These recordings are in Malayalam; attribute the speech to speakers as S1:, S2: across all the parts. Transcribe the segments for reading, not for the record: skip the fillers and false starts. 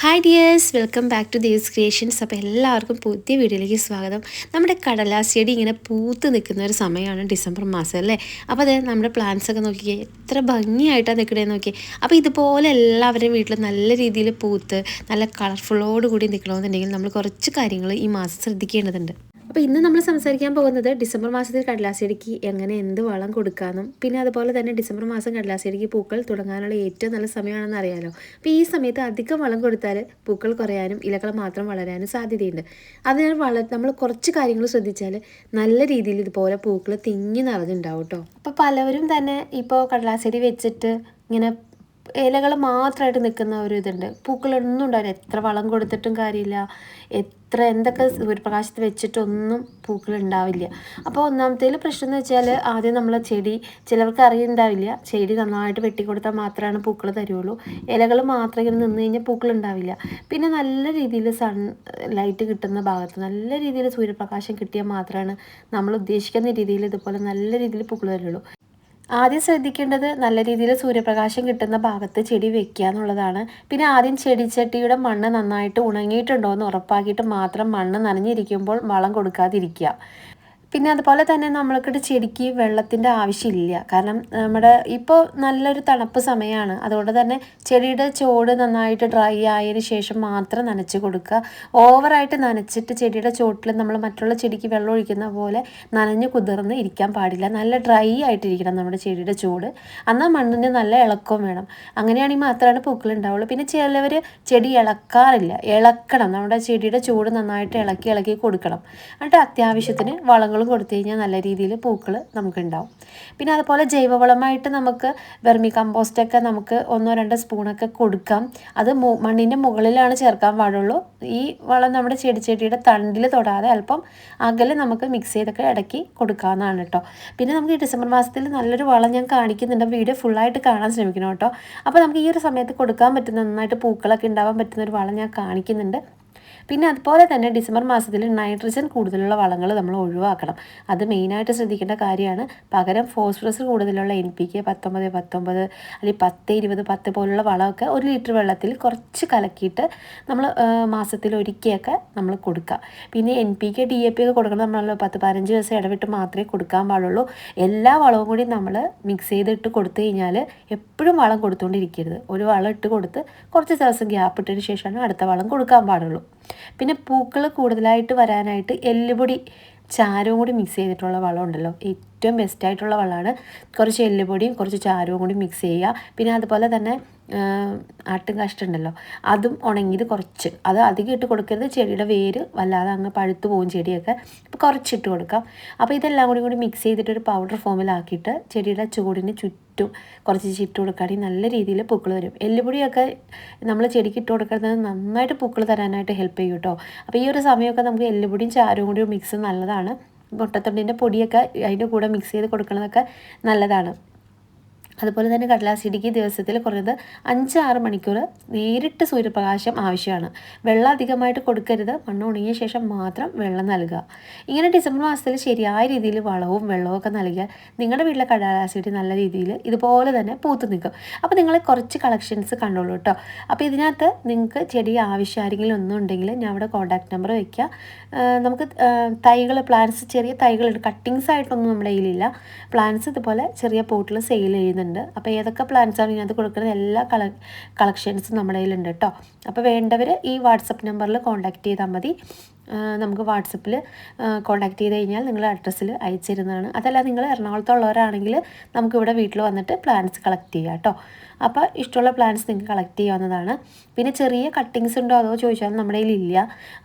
S1: Hi dears, welcome back to Dev's creations. അപ്പോൾ എല്ലാവർക്കും പുതിയ വീഡിയോയിലേക്ക് സ്വാഗതം. നമ്മുടെ കടലാസ് ചെടി ഇങ്ങനെ പൂത്ത് നിൽക്കുന്ന ഒരു സമയമാണ് ഡിസംബർ മാസം അല്ലേ. അപ്പോൾ അതെ, നമ്മുടെ പ്ലാന്റ്സ് ഒക്കെ നോക്കിയേ എത്ര ഭംഗിയായിട്ടാണ് നിൽക്കണേന്ന് നോക്കിയേ. അപ്പോൾ ഇതുപോലെ എല്ലാവരുടെയും വീട്ടിൽ നല്ല രീതിയിൽ പൂത്ത് നല്ല കളർഫുള്ളോട് കൂടി നിൽക്കണമെന്നുണ്ടെങ്കിൽ നമ്മൾ കുറച്ച് കാര്യങ്ങൾ ഈ മാസം ശ്രദ്ധിക്കേണ്ടതുണ്ട്. അപ്പോൾ ഇന്ന് നമ്മൾ സംസാരിക്കാൻ പോകുന്നത് ഡിസംബർ മാസത്തിൽ കടലാസ് ചെടിക്ക് എങ്ങനെ എന്ത് വളം കൊടുക്കാമെന്നും പിന്നെ അതുപോലെ തന്നെ ഡിസംബർ മാസം കടലാസ് ചെടിക്ക് പൂക്കൾ തുടങ്ങാനുള്ള ഏറ്റവും നല്ല സമയമാണെന്ന് അറിയാലോ. അപ്പോൾ ഈ സമയത്ത് അധികം വളം കൊടുത്താൽ പൂക്കൾ കുറയാനും ഇലകൾ മാത്രം വളരാനും സാധ്യതയുണ്ട്. അതിനാൽ നമ്മൾ കുറച്ച് കാര്യങ്ങൾ ശ്രദ്ധിച്ചാൽ നല്ല രീതിയിൽ ഇതുപോലെ പൂക്കൾ തിങ്ങി നിറഞ്ഞുണ്ടാവും കേട്ടോ. അപ്പോൾ പലവരും തന്നെ ഇപ്പോൾ കടലാസ് ചെടി വെച്ചിട്ട് ഇങ്ങനെ ഇലകൾ മാത്രമായിട്ട് നിൽക്കുന്ന ഒരു ഇതുണ്ട്. പൂക്കളൊന്നും ഉണ്ടാവില്ല, എത്ര വളം കൊടുത്തിട്ടും കാര്യമില്ല, എത്ര എന്തൊക്കെ സൂര്യപ്രകാശത്ത് വെച്ചിട്ടൊന്നും പൂക്കൾ ഉണ്ടാവില്ല. അപ്പോൾ ഒന്നാമത്തേൽ പ്രശ്നം എന്ന് വെച്ചാൽ ആദ്യം നമ്മൾ ചെടി ചിലവർക്ക് അറിയുന്നുണ്ടാവില്ല, ചെടി നന്നായിട്ട് വെട്ടിക്കൊടുത്താൽ മാത്രമാണ് പൂക്കൾ തരുള്ളൂ. ഇലകൾ മാത്രം ഇങ്ങനെ നിന്ന് കഴിഞ്ഞാൽ പൂക്കൾ ഉണ്ടാവില്ല. പിന്നെ നല്ല രീതിയിൽ ലൈറ്റ് കിട്ടുന്ന ഭാഗത്ത് നല്ല രീതിയിൽ സൂര്യപ്രകാശം കിട്ടിയാൽ മാത്രമാണ് നമ്മൾ ഉദ്ദേശിക്കുന്ന രീതിയിൽ ഇതുപോലെ നല്ല രീതിയിൽ പൂക്കൾ തരുള്ളൂ. ആദ്യം ശ്രദ്ധിക്കേണ്ടത് നല്ല രീതിയിൽ സൂര്യപ്രകാശം കിട്ടുന്ന ഭാഗത്ത് ചെടി വെക്കുക എന്നുള്ളതാണ്. പിന്നെ ആദ്യം ചെടിച്ചട്ടിയുടെ മണ്ണ് നന്നായിട്ട് ഉണങ്ങിയിട്ടുണ്ടോ എന്ന് ഉറപ്പാക്കിയിട്ട് മാത്രം മണ്ണ് നനഞ്ഞിരിക്കുമ്പോൾ വളം കൊടുക്കാതിരിക്കുക. പിന്നെ അതുപോലെ തന്നെ നമ്മൾക്കിട്ട് ചെടിക്ക് വെള്ളത്തിൻ്റെ ആവശ്യമില്ല. കാരണം നമ്മുടെ ഇപ്പോൾ നല്ലൊരു തണുപ്പ് സമയമാണ്, അതുകൊണ്ട് തന്നെ ചെടിയുടെ ചോട് നന്നായിട്ട് ഡ്രൈ ആയതിന് ശേഷം മാത്രം നനച്ച് കൊടുക്കുക. ഓവറായിട്ട് നനച്ചിട്ട് ചെടിയുടെ ചോട്ടിൽ നമ്മൾ മറ്റുള്ള ചെടിക്ക് വെള്ളം ഒഴിക്കുന്ന പോലെ നനഞ്ഞ് കുതിർന്ന് ഇരിക്കാൻ പാടില്ല. നല്ല ഡ്രൈ ആയിട്ടിരിക്കണം നമ്മുടെ ചെടിയുടെ ചോട്. എന്നാൽ മണ്ണിന് നല്ല ഇളക്കവും വേണം. അങ്ങനെയാണെങ്കിൽ മാത്രമാണ് പൂക്കൾ ഉണ്ടാവുള്ളൂ. പിന്നെ ചിലവർ ചെടി ഇളക്കാറില്ല, ഇളക്കണം. നമ്മുടെ ചെടിയുടെ ചോട് നന്നായിട്ട് ഇളക്കി കൊടുക്കണം. എന്നിട്ട് അത്യാവശ്യത്തിന് വളങ്ങൾ കൊടുത്തു കഴിഞ്ഞാൽ നല്ല രീതിയിൽ പൂക്കൾ നമുക്കുണ്ടാവും. പിന്നെ അതുപോലെ ജൈവവളമായിട്ട് നമുക്ക് വെർമി കമ്പോസ്റ്റൊക്കെ നമുക്ക് 1-2 സ്പൂണൊക്കെ കൊടുക്കാം. അത് മണ്ണിൻ്റെ മുകളിലാണ് ചേർക്കാൻ പാടുള്ളൂ. ഈ വളം നമ്മുടെ ചെടിയുടെ തണ്ടിൽ തൊടാതെ അല്പം അകലെ നമുക്ക് മിക്സ് ചെയ്തൊക്കെ ഇടയ്ക്ക് കൊടുക്കാവുന്നതാണ് കേട്ടോ. പിന്നെ നമുക്ക് ഈ ഡിസംബർ മാസത്തിൽ നല്ലൊരു വളം ഞാൻ കാണിക്കുന്നുണ്ട്, വീഡിയോ ഫുള്ളായിട്ട് കാണാൻ ശ്രമിക്കണം കേട്ടോ. അപ്പോൾ നമുക്ക് ഈ ഒരു സമയത്ത് കൊടുക്കാൻ പറ്റുന്ന നന്നായിട്ട് പൂക്കളൊക്കെ ഉണ്ടാവാൻ പറ്റുന്ന ഒരു വളം ഞാൻ കാണിക്കുന്നുണ്ട്. പിന്നെ അതുപോലെ തന്നെ ഡിസംബർ മാസത്തിൽ നൈട്രജൻ കൂടുതലുള്ള വളങ്ങൾ നമ്മൾ ഒഴിവാക്കണം. അത് മെയിനായിട്ട് ശ്രദ്ധിക്കേണ്ട കാര്യമാണ്. പകരം ഫോസ്ഫറസ് കൂടുതലുള്ള NPK 19 അല്ലെങ്കിൽ 10-20 പോലുള്ള വളമൊക്കെ 1 ലിറ്റർ വെള്ളത്തിൽ കുറച്ച് കലക്കിയിട്ട് നമ്മൾ മാസത്തിൽ ഒരിക്കലൊക്കെ നമ്മൾ കൊടുക്കുക. പിന്നെ NPK DAP ഒക്കെ കൊടുക്കണം, നമ്മൾ 10-15 ദിവസം ഇടവിട്ട് മാത്രമേ കൊടുക്കാൻ പാടുള്ളൂ. എല്ലാ വളവും കൂടി നമ്മൾ മിക്സ് ചെയ്തിട്ട് കൊടുത്തു കഴിഞ്ഞാൽ എപ്പോഴും വളം കൊടുത്തുകൊണ്ടിരിക്കരുത്. ഒരു വളം ഇട്ട് കൊടുത്ത് കുറച്ച് ദിവസം ഗ്യാപ്പ് ഇട്ടതിന് ശേഷമാണ് അടുത്ത വളം കൊടുക്കാൻ പാടുള്ളൂ. പിന്നെ പൂക്കൾ കൂടുതലായിട്ട് വരാനായിട്ട് എല്ലുപൊടി ചാരവും കൂടി മിക്സ് ചെയ്തിട്ടുള്ള വളം ഉണ്ടല്ലോ, ഏറ്റവും ബെസ്റ്റായിട്ടുള്ള വളമാണ്. കുറച്ച് എല്ലുപൊടിയും കുറച്ച് ചാരവും കൂടി മിക്സ് ചെയ്യുക. പിന്നെ അതുപോലെ തന്നെ ആട്ടും കാഷ്ടമുണ്ടല്ലോ, അതും ഉണങ്ങിയത് കുറച്ച്, അത് അധികം ഇട്ട് കൊടുക്കരുത്. ചെടിയുടെ വേര് വല്ലാതെ അങ്ങ് പഴുത്തു പോകും ചെടിയൊക്കെ. അപ്പോൾ കുറച്ചിട്ട് കൊടുക്കാം. അപ്പോൾ ഇതെല്ലാം കൂടി മിക്സ് ചെയ്തിട്ടൊരു പൗഡർ ഫോമിലാക്കിയിട്ട് ചെടിയുടെ ചൂടിന് ചുറ്റും കുറച്ച് ഇട്ട് കൊടുക്കുകയാണെങ്കിൽ നല്ല രീതിയിൽ പൂക്കൾ വരും. എല്ലുപൊടിയൊക്കെ നമ്മൾ ചെടിക്ക് ഇട്ട് കൊടുക്കുന്നത് നന്നായിട്ട് പൂക്കൾ തരാനായിട്ട് ഹെൽപ്പ് ചെയ്യും കേട്ടോ. അപ്പോൾ ഈ ഒരു സമയമൊക്കെ നമുക്ക് എല്ലുപൊടിയും ചാരവും കൂടി മിക്സ് നല്ലതാണ്. മുട്ടത്തൊണ്ടിൻ്റെ പൊടിയൊക്കെ അതിൻ്റെ കൂടെ മിക്സ് ചെയ്ത് കൊടുക്കുന്നതൊക്കെ നല്ലതാണ്. അതുപോലെ തന്നെ കടലാസ് ചെടിക്ക് ദിവസത്തിൽ കുറഞ്ഞത് 5-6 മണിക്കൂർ നേരിട്ട് സൂര്യപ്രകാശം ആവശ്യമാണ്. വെള്ളം അധികമായിട്ട് കൊടുക്കരുത്, മണ്ണ് ഉണങ്ങിയ ശേഷം മാത്രം വെള്ളം നൽകുക. ഇങ്ങനെ ഡിസംബർ മാസത്തിൽ ശരിയായ രീതിയിൽ വളവും വെള്ളവും ഒക്കെ നൽകിയാൽ നിങ്ങളുടെ വീട്ടിലെ കടലാസ് ചെടി നല്ല രീതിയിൽ ഇതുപോലെ തന്നെ പൂത്ത് നിൽക്കും. അപ്പോൾ നിങ്ങൾ കുറച്ച് കളക്ഷൻസ് കണ്ടോളൂ കേട്ടോ. അപ്പോൾ ഇതിനകത്ത് നിങ്ങൾക്ക് ചെടി ആവശ്യം ആരെങ്കിലും ഒന്നും ഉണ്ടെങ്കിൽ ഞാൻ ഇവിടെ കോൺടാക്ട് നമ്പർ വയ്ക്കുക. നമുക്ക് പ്ലാന്റ്സ് ചെറിയ തൈകളുണ്ട്, കട്ടിങ്സ് ആയിട്ടൊന്നും നമ്മുടെ കയ്യിലില്ല. പ്ലാന്റ്സ് ഇതുപോലെ ചെറിയ പോട്ടിൽ സെയിൽ ചെയ്യുന്നുണ്ട്. അപ്പോൾ ഏതൊക്കെ പ്ലാന്റ്സാണ് ഇതിനകത്ത് കൊടുക്കുന്നത് എല്ലാ കളക്ഷൻസും നമ്മുടെ കയ്യിലുണ്ട് കേട്ടോ. അപ്പോൾ വേണ്ടവർ ഈ വാട്സപ്പ് നമ്പറിൽ കോൺടാക്റ്റ് ചെയ്താൽ മതി. നമുക്ക് വാട്സപ്പിൽ കോൺടാക്റ്റ് ചെയ്ത് കഴിഞ്ഞാൽ നിങ്ങൾ അഡ്രസ്സിൽ അയച്ചു തരുന്നതാണ്. അതല്ല നിങ്ങൾ എറണാകുളത്തുള്ളവരാണെങ്കിൽ നമുക്കിവിടെ വീട്ടിൽ വന്നിട്ട് പ്ലാന്റ്സ് കളക്ട് ചെയ്യാം കേട്ടോ. അപ്പോൾ ഇഷ്ടമുള്ള പ്ലാന്റ്സ് നിങ്ങൾക്ക് കളക്ട് ചെയ്യാവുന്നതാണ്. പിന്നെ ചെറിയ കട്ടിങ്സ് ഉണ്ടോ അതോ ചോദിച്ചാൽ നമ്മുടെ കയ്യിലില്ല.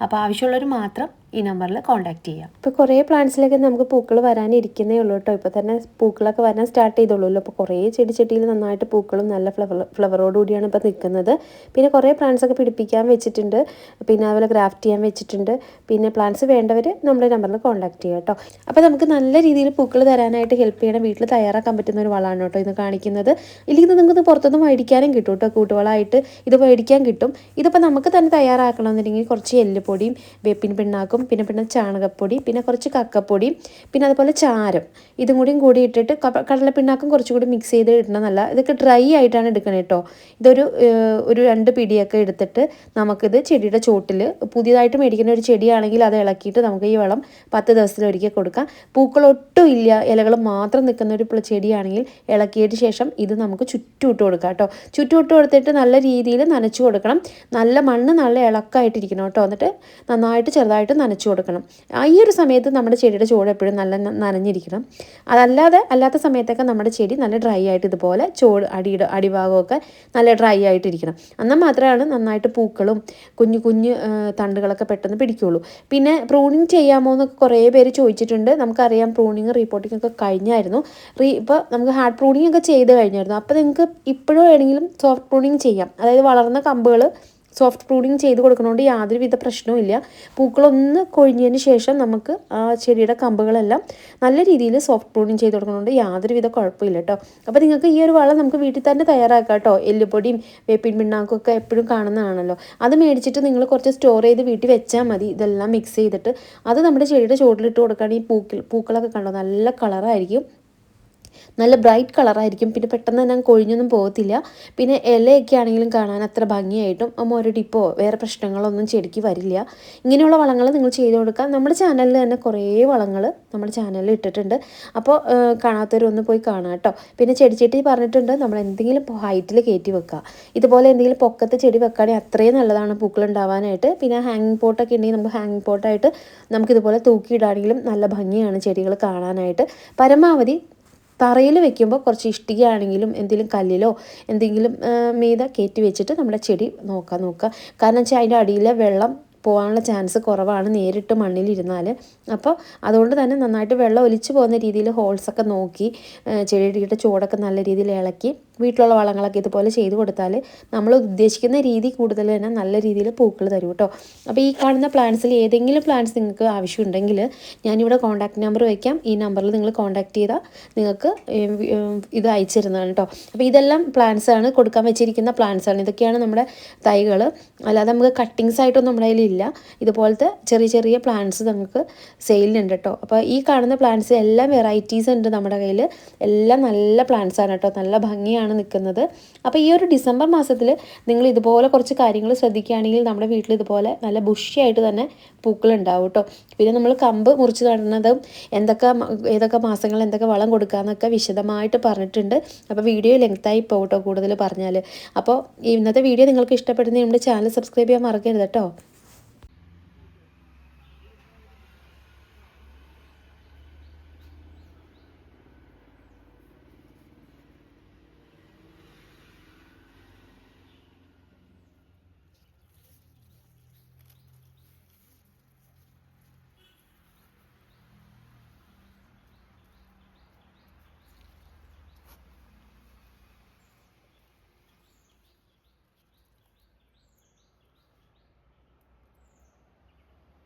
S1: അപ്പോൾ ആവശ്യമുള്ളവർ മാത്രം ഈ നമ്പറിൽ കോൺടാക്ട് ചെയ്യാം. ഇപ്പോൾ കുറേ പ്ലാന്റ്സിലൊക്കെ നമുക്ക് പൂക്കൾ വരാനിരിക്കുന്നേ ഉള്ളൂ കേട്ടോ. ഇപ്പോൾ തന്നെ പൂക്കളൊക്കെ വരാൻ സ്റ്റാർട്ട് ചെയ്തോളൂല്ലോ. അപ്പോൾ കുറേ ചെടിച്ചട്ടിയിൽ നന്നായിട്ട് പൂക്കളും നല്ല ഫ്ലവറോടുകൂടിയാണ് ഇപ്പോൾ നിൽക്കുന്നത്. പിന്നെ കുറേ പ്ലാന്റ്സൊക്കെ പിടിപ്പിക്കാൻ വെച്ചിട്ടുണ്ട്, പിന്നെ അതുപോലെ ഗ്രാഫ്റ്റ് ചെയ്യാൻ വെച്ചിട്ടുണ്ട്. പിന്നെ പ്ലാന്റ്സ് വേണ്ടവർ നമ്മുടെ നമ്പറിൽ കോൺടാക്ട് ചെയ്യാം കേട്ടോ. അപ്പോൾ നമുക്ക് നല്ല രീതിയിൽ പൂക്കൾ തരാനായിട്ട് ഹെൽപ്പ് ചെയ്യണം, വീട്ടിൽ തയ്യാറാക്കാൻ പറ്റുന്ന ഒരു വളമാണ് കേട്ടോ ഇത് കാണിക്കുന്നത്. ഇല്ലെങ്കിൽ നിങ്ങൾക്ക് പുറത്ത് പുറത്തുനിന്ന് മേടിക്കാനും കിട്ടും കേട്ടോ, കൂട്ടുവളമായിട്ട് ഇത് മേടിക്കാൻ കിട്ടും. ഇതിപ്പോൾ നമുക്ക് തന്നെ തയ്യാറാക്കണമെന്നുണ്ടെങ്കിൽ കുറച്ച് എല്ലുപൊടിയും വേപ്പിൻ പിണ്ണാക്കും പിന്നെ ചാണകപ്പൊടി പിന്നെ കുറച്ച് കക്കപ്പൊടിയും പിന്നെ അതുപോലെ ചാരം ഇതും കൂടി ഇട്ടിട്ട് കടലപ്പിണ്ണാക്കും കുറച്ചുകൂടി മിക്സ് ചെയ്ത് ഇടണമെന്നല്ല, ഇതൊക്കെ ഡ്രൈ ആയിട്ടാണ് എടുക്കണേ കേട്ടോ. ഒരു 2 പിടിയൊക്കെ എടുത്തിട്ട് നമുക്കിത് ചെടിയുടെ ചോട്ടിൽ പുതിയതായിട്ട് മേടിക്കുന്ന ഒരു ചെടിയാണെങ്കിൽ അത് ഇളക്കിയിട്ട് നമുക്ക് ഈ വളം 10 ദിവസത്തിലൊരിക്കൽ കൊടുക്കാം. പൂക്കളൊട്ടും ഇല്ല, ഇലകൾ മാത്രം നിൽക്കുന്ന ഒരു ചെടിയാണെങ്കിൽ ഇളക്കിയതിന് ശേഷം ഇത് നമുക്ക് ചുറ്റും ഇട്ട് കൊടുക്കാം കേട്ടോ. ചുറ്റും ഇട്ട് കൊടുത്തിട്ട് നല്ല രീതിയിൽ നനച്ചു കൊടുക്കണം. നല്ല മണ്ണ് നല്ല ഇളക്കായിട്ടിരിക്കണം കേട്ടോ. എന്നിട്ട് നന്നായിട്ട് ചെറുതായിട്ട് നനച്ചു കൊടുക്കണം. ഈ ഒരു സമയത്ത് നമ്മുടെ ചെടിയുടെ ചുവട് എപ്പോഴും നല്ല നനഞ്ഞിരിക്കണം. അല്ലാത്ത സമയത്തൊക്കെ നമ്മുടെ ചെടി നല്ല ഡ്രൈ ആയിട്ട് ഇതുപോലെ അടിഭാഗമൊക്കെ നല്ല ഡ്രൈ ആയിട്ടിരിക്കണം. എന്നാൽ മാത്രമാണ് നന്നായിട്ട് പൂക്കളും കുഞ്ഞു തണ്ടുകളൊക്കെ പെട്ടെന്ന് പിടിക്കുകയുള്ളൂ. പിന്നെ പ്രൂണിങ് ചെയ്യാമോ എന്നൊക്കെ കുറേ പേര് ചോദിച്ചിട്ടുണ്ട്. നമുക്കറിയാം പ്രൂണിങ് റീപോർട്ടിംഗ് ഒക്കെ കഴിഞ്ഞായിരുന്നു. ഇപ്പോൾ നമുക്ക് ഹാർഡ് പ്രൂണിങ് ഒക്കെ ചെയ്ത് കഴിഞ്ഞായിരുന്നു. അപ്പോൾ നിങ്ങൾക്ക് ഇപ്പോഴും വേണമെങ്കിലും സോഫ്റ്റ് പ്രൂണിങ് ചെയ്യാം. അതായത് വളർന്ന കമ്പുകൾ സോഫ്റ്റ് പ്രൂണിങ് ചെയ്ത് കൊടുക്കുന്നതുകൊണ്ട് യാതൊരുവിധ പ്രശ്നവും ഇല്ല. പൂക്കളൊന്ന് കൊഴിഞ്ഞതിന് ശേഷം നമുക്ക് ആ ചെടിയുടെ കമ്പുകളെല്ലാം നല്ല രീതിയിൽ സോഫ്റ്റ് പ്രൂണിങ് ചെയ്ത് കൊടുക്കുന്നതുകൊണ്ട് യാതൊരുവിധ കുഴപ്പമില്ല കേട്ടോ. അപ്പോൾ നിങ്ങൾക്ക് ഈ ഒരു വളം നമുക്ക് വീട്ടിൽ തന്നെ തയ്യാറാക്കാം കേട്ടോ. എല്ലുപൊടിയും വേപ്പിൻ പിണ്ണാക്കും ഒക്കെ എപ്പോഴും കാണുന്നതാണല്ലോ. അത് മേടിച്ചിട്ട് നിങ്ങൾ കുറച്ച് സ്റ്റോർ ചെയ്ത് വീട്ടിൽ വെച്ചാൽ മതി. ഇതെല്ലാം മിക്സ് ചെയ്തിട്ട് അത് നമ്മുടെ ചെടിയുടെ ചുവട്ടിലിട്ട് കൊടുക്കുകയാണെങ്കിൽ പൂക്കളൊക്കെ കണ്ടോ നല്ല കളറായിരിക്കും, നല്ല ബ്രൈറ്റ് കളറായിരിക്കും. പിന്നെ പെട്ടെന്ന് തന്നെ കൊഴിഞ്ഞൊന്നും പോകത്തില്ല. പിന്നെ ഇലയൊക്കെ ആണെങ്കിലും കാണാൻ അത്ര ഭംഗിയായിട്ടും മുരടിപ്പോ വേറെ പ്രശ്നങ്ങളൊന്നും ചെടിക്ക് വരില്ല. ഇങ്ങനെയുള്ള വളങ്ങൾ നിങ്ങൾ ചെയ്ത് കൊടുക്കാം. നമ്മുടെ ചാനലിൽ തന്നെ കുറേ വളങ്ങൾ നമ്മുടെ ചാനലിൽ ഇട്ടിട്ടുണ്ട്. അപ്പോൾ കാണാത്തവരൊന്ന് പോയി കാണാം കേട്ടോ. പിന്നെ ചെടി പറഞ്ഞിട്ടുണ്ട് നമ്മൾ എന്തെങ്കിലും ഹൈറ്റിൽ കയറ്റി വെക്കുക. ഇതുപോലെ എന്തെങ്കിലും പൊക്കത്തെ ചെടി വെക്കുകയാണെങ്കിൽ അത്രയും നല്ലതാണ് പൂക്കൾ ഉണ്ടാവാനായിട്ട്. പിന്നെ ഹാങ്ങിങ് പോട്ടൊക്കെ ഉണ്ടെങ്കിൽ നമുക്ക് ഹാങ്ങിങ് പോട്ടായിട്ട് നമുക്കിതുപോലെ തൂക്കിയിടാണെങ്കിലും നല്ല ഭംഗിയാണ് ചെടികൾ കാണാനായിട്ട്. പരമാവധി തറയിൽ വെക്കുമ്പോൾ കുറച്ച് ഇഷ്ടികയാണെങ്കിലും എന്തെങ്കിലും കല്ലിലോ എന്തെങ്കിലും മീതെ കയറ്റി വെച്ചിട്ട് നമ്മുടെ ചെടി നോക്കുക. കാരണം വെച്ചാൽ അതിൻ്റെ അടിയിലെ വെള്ളം പോകാനുള്ള ചാൻസ് കുറവാണ് നേരിട്ട് മണ്ണിലിരുന്നാൽ. അപ്പോൾ അതുകൊണ്ട് തന്നെ നന്നായിട്ട് വെള്ളം ഒലിച്ചു പോകുന്ന രീതിയിൽ ഹോൾസൊക്കെ നോക്കി ചെടിയുടെ ചുവടൊക്കെ നല്ല രീതിയിൽ ഇളക്കി വീട്ടിലുള്ള വളങ്ങളൊക്കെ ഇതുപോലെ ചെയ്ത് കൊടുത്താൽ നമ്മൾ ഉദ്ദേശിക്കുന്ന രീതി കൂടുതൽ തന്നെ നല്ല രീതിയിൽ പൂക്കൾ തരും കേട്ടോ. അപ്പോൾ ഈ കാണുന്ന പ്ലാന്റ്സിൽ ഏതെങ്കിലും പ്ലാന്റ്സ് നിങ്ങൾക്ക് ആവശ്യമുണ്ടെങ്കിൽ ഞാനിവിടെ കോൺടാക്ട് നമ്പർ വയ്ക്കാം. ഈ നമ്പറിൽ നിങ്ങൾ കോൺടാക്ട് ചെയ്താൽ നിങ്ങൾക്ക് ഇത് അയച്ചു തരുന്നതാണ് കേട്ടോ. അപ്പോൾ ഇതെല്ലാം പ്ലാന്റ്സ് ആണ്, കൊടുക്കാൻ വെച്ചിരിക്കുന്ന പ്ലാന്റ്സ് ആണ്. ഇതൊക്കെയാണ് നമ്മുടെ തൈകൾ. അല്ലാതെ നമുക്ക് കട്ടിങ്സ് ആയിട്ടൊന്നും നമ്മുടെ കയ്യിലില്ല. ഇതുപോലത്തെ ചെറിയ പ്ലാന്റ്സ് നമുക്ക് സെയിലിനുണ്ട് കേട്ടോ. അപ്പോൾ ഈ കാണുന്ന പ്ലാന്റ്സ് എല്ലാം വെറൈറ്റീസ് ഉണ്ട് നമ്മുടെ കയ്യിൽ. എല്ലാം നല്ല പ്ലാന്റ്സ് ആണ് കേട്ടോ, നല്ല ഭംഗിയാണ് നിൽക്കുന്നത്. അപ്പോൾ ഈ ഒരു ഡിസംബർ മാസത്തിൽ നിങ്ങൾ ഇതുപോലെ കുറച്ച് കാര്യങ്ങൾ ശ്രദ്ധിക്കുകയാണെങ്കിൽ നമ്മുടെ വീട്ടിൽ ഇതുപോലെ നല്ല ബുഷിയായിട്ട് തന്നെ പൂക്കൾ ഉണ്ടാവും കേട്ടോ. പിന്നെ നമ്മൾ കമ്പ് മുറിച്ച് നടുന്നതും ഏതൊക്കെ മാസങ്ങളിൽ എന്തൊക്കെ വളം കൊടുക്കാമെന്നൊക്കെ വിശദമായിട്ട് പറഞ്ഞിട്ടുണ്ട്. അപ്പോൾ വീഡിയോ ലെങ്തായി പോകും കേട്ടോ കൂടുതൽ പറഞ്ഞാൽ. അപ്പോൾ ഇന്നത്തെ വീഡിയോ നിങ്ങൾക്ക് ഇഷ്ടപ്പെടുന്ന നമ്മുടെ ചാനൽ സബ്സ്ക്രൈബ് ചെയ്യാൻ മറക്കരുത് കേട്ടോ.